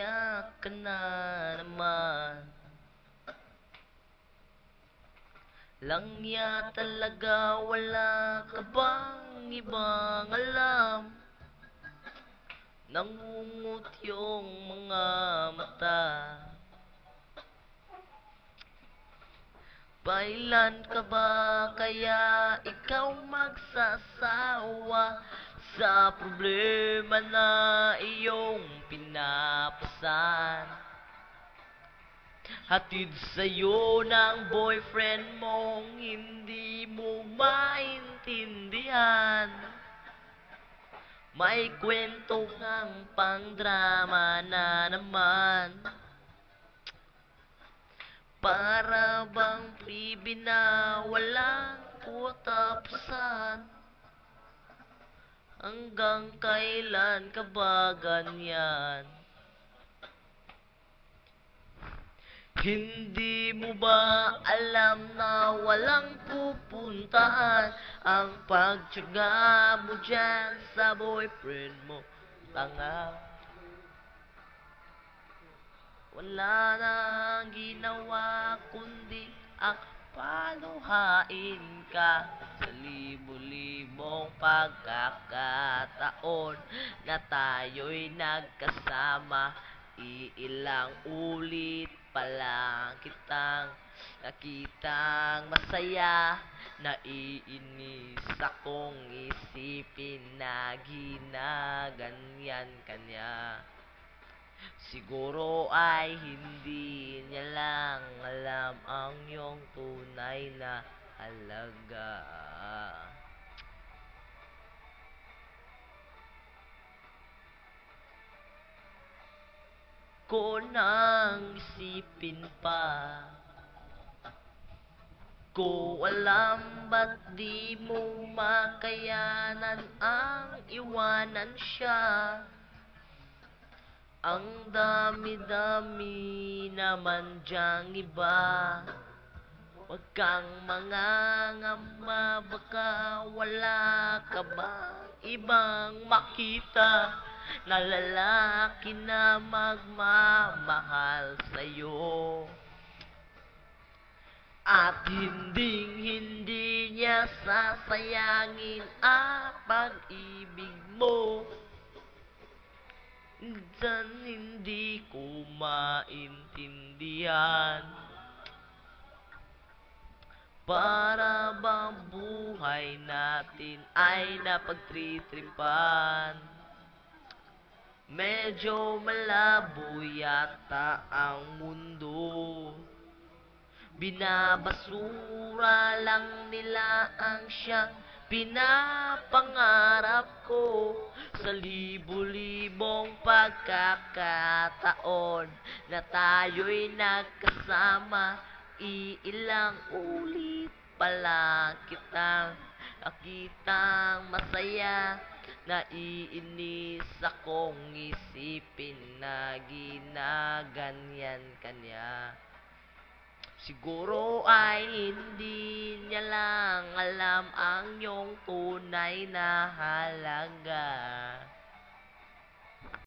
umiyak ka na naman. Langya talaga, wala ka bang ibang alam? Nangungut yung mga mata. Kailan ka ba kaya ikaw magsasawa sa problema na iyong pinapasan? Hatid sa'yo ng boyfriend mong hindi mo maintindihan. May kwento kang pang-drama na naman. Para bang pribi na walang katapusan. Hanggang kailan ka ba ganyan? Hindi mo ba alam na walang pupuntahan ang pagtyaga mo dyan sa boyfriend mo? Tanga. Wala nang ginawa kundi ang paluhain ka sa libo-libong pagkakataon na tayo'y nagkasama. Iilang ulit pa lang kitang nakitang masaya. Naiinis akong isipin na ginaganyan kanya. Siguro ay hindi niya lang alam ang iyong tunay na halaga. Ko nang isipin pa, ko alam ba't di mo makayanan ang iwanan siya. Ang dami-dami naman diyang iba. Huwag kang mangangamba, baka wala ka bang ibang makita na lalaki na magmamahal sa'yo. At hinding-hindi niya sasayangin ang pag-ibig mo. Minsan hindi ko maintindihan. Para bang buhay natin ay napagtritripan? Medyo malabo yata ang mundo. Binabasura lang nila ang siyang pinapangarap ko. Sa libo-libong pagkakataon na tayo'y nagkasama, iilang ulit pala kitang nakitang masaya. Naiinis akong isipin na ginaganyan kanya. Siguro ay hindi niya lang alam ang iyong tunay na halaga.